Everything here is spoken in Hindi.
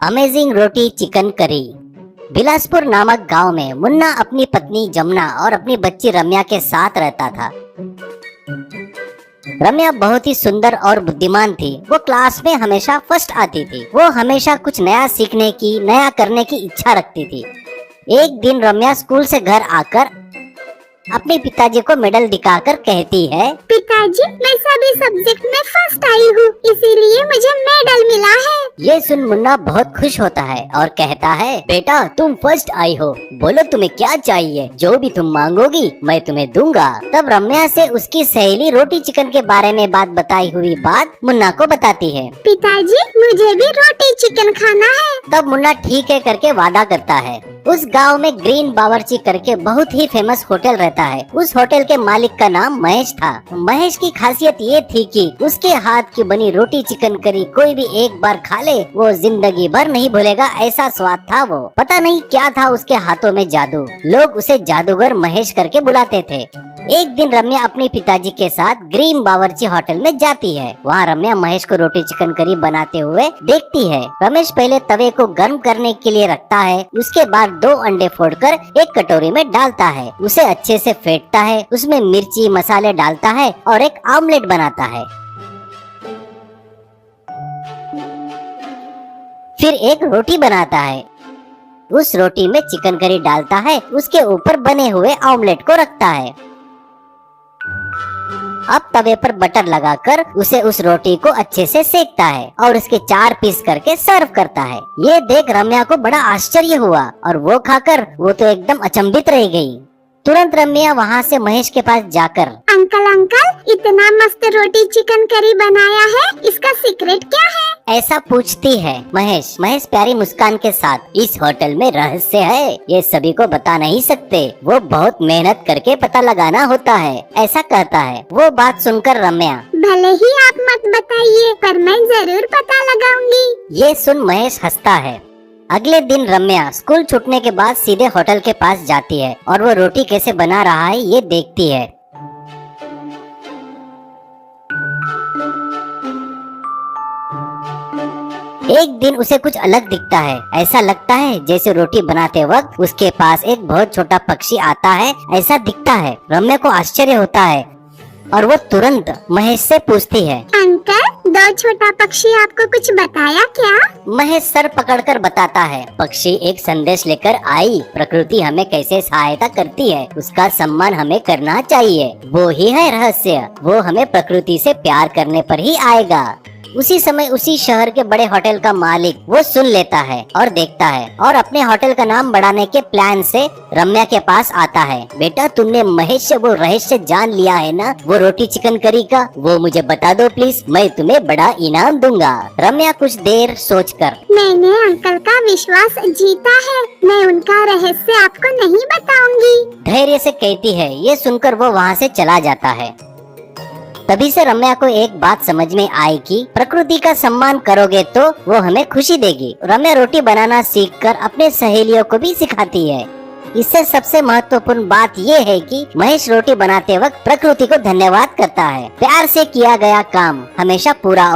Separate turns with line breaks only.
अमेजिंग रोटी चिकन करी। बिलासपुर नामक गांव में मुन्ना अपनी पत्नी जमुना और अपनी बच्ची रम्या के साथ रहता था। रम्या बहुत ही सुंदर और बुद्धिमान थी। वो क्लास में हमेशा फर्स्ट आती थी। वो हमेशा कुछ नया सीखने की, नया करने की इच्छा रखती थी। एक दिन रम्या स्कूल से घर आकर अपने पिताजी को मेडल दिखाकर कहती है,
पिताजी, मैं सभी सब्जेक्ट में फर्स्ट आई हूँ, इसीलिए मुझे मेडल मिला है।
ये सुन मुन्ना बहुत खुश होता है और कहता है, बेटा तुम फर्स्ट आई हो, बोलो तुम्हें क्या चाहिए, जो भी तुम मांगोगी मैं तुम्हें दूंगा। तब रम्या से उसकी सहेली रोटी चिकन के बारे में बताई हुई बात मुन्ना को बताती है।
पिताजी, मुझे भी रोटी चिकन खाना है।
तब मुन्ना ठीक है करके वादा करता है। उस गांव में ग्रीन बावर्ची करके बहुत ही फेमस होटल रहता है। उस होटल के मालिक का नाम महेश था। महेश की खासियत ये थी कि उसके हाथ की बनी रोटी चिकन करी कोई भी एक बार खा ले वो जिंदगी भर नहीं भूलेगा, ऐसा स्वाद था वो। पता नहीं क्या था उसके हाथों में जादू। लोग उसे जादूगर महेश करके बुलाते थे। एक दिन रम्या अपने पिताजी के साथ ग्रीन बावर्ची होटल में जाती है। वहाँ रम्या महेश को रोटी चिकन करी बनाते हुए देखती है। रमेश पहले तवे को गर्म करने के लिए रखता है। उसके बाद 2 अंडे फोड़कर एक कटोरी में डालता है। उसे अच्छे से फेंटता है। उसमें मिर्ची मसाले डालता है और एक ऑमलेट बनाता है। फिर एक रोटी बनाता है। उस रोटी में चिकन करी डालता है। उसके ऊपर बने हुए ऑमलेट को रखता है। अब तवे पर बटर लगाकर उसे उस रोटी को अच्छे से सेकता है और उसके 4 पीस करके सर्व करता है। ये देख रम्या को बड़ा आश्चर्य हुआ और वो खाकर वो तो एकदम अचंभित रह गई। तुरंत रम्या वहाँ से महेश के पास जाकर,
अंकल, इतना मस्त रोटी चिकन करी बनाया है, इसका सीक्रेट क्या है?
ऐसा पूछती है। महेश प्यारी मुस्कान के साथ, इस होटल में रहस्य है, ये सभी को बता नहीं सकते, वो बहुत मेहनत करके पता लगाना होता है, ऐसा कहता है। वो बात सुनकर रम्या,
भले ही आप मत बताइए, पर मैं जरूर पता लगाऊंगी।
ये सुन महेश हंसता है। अगले दिन रम्या स्कूल छूटने के बाद सीधे होटल के पास जाती है और वो रोटी कैसे बना रहा है ये देखती है। एक दिन उसे कुछ अलग दिखता है। ऐसा लगता है जैसे रोटी बनाते वक्त उसके पास एक बहुत छोटा पक्षी आता है, ऐसा दिखता है। रम्या को आश्चर्य होता है और वो तुरंत महेश से पूछती है,
अंकल, 2 छोटा पक्षी आपको कुछ बताया क्या?
महेश सर पकड़कर बताता है, पक्षी एक संदेश लेकर आई, प्रकृति हमें कैसे सहायता करती है उसका सम्मान हमें करना चाहिए, वो ही है रहस्य, वो हमें प्रकृति से प्यार करने पर ही आएगा। उसी समय उसी शहर के बड़े होटल का मालिक वो सुन लेता है और देखता है और अपने होटल का नाम बढ़ाने के प्लान से रम्या के पास आता है। बेटा, तुमने महेश से वो रहस्य जान लिया है ना, वो रोटी चिकन करी का, वो मुझे बता दो प्लीज, मैं तुम्हें बड़ा इनाम दूंगा। रम्या कुछ देर सोचकर,
मैंने अंकल का विश्वास जीता है, मैं उनका रहस्य आपको नहीं बताऊंगी,
धैर्य से कहती है। ये सुनकर वो वहाँ से चला जाता है। तभी से रम्या को एक बात समझ में आई कि प्रकृति का सम्मान करोगे तो वो हमें खुशी देगी। रम्या रोटी बनाना सीखकर अपने सहेलियों को भी सिखाती है। इससे सबसे महत्वपूर्ण बात ये है कि महेश रोटी बनाते वक्त प्रकृति को धन्यवाद करता है। प्यार से किया गया काम हमेशा पूरा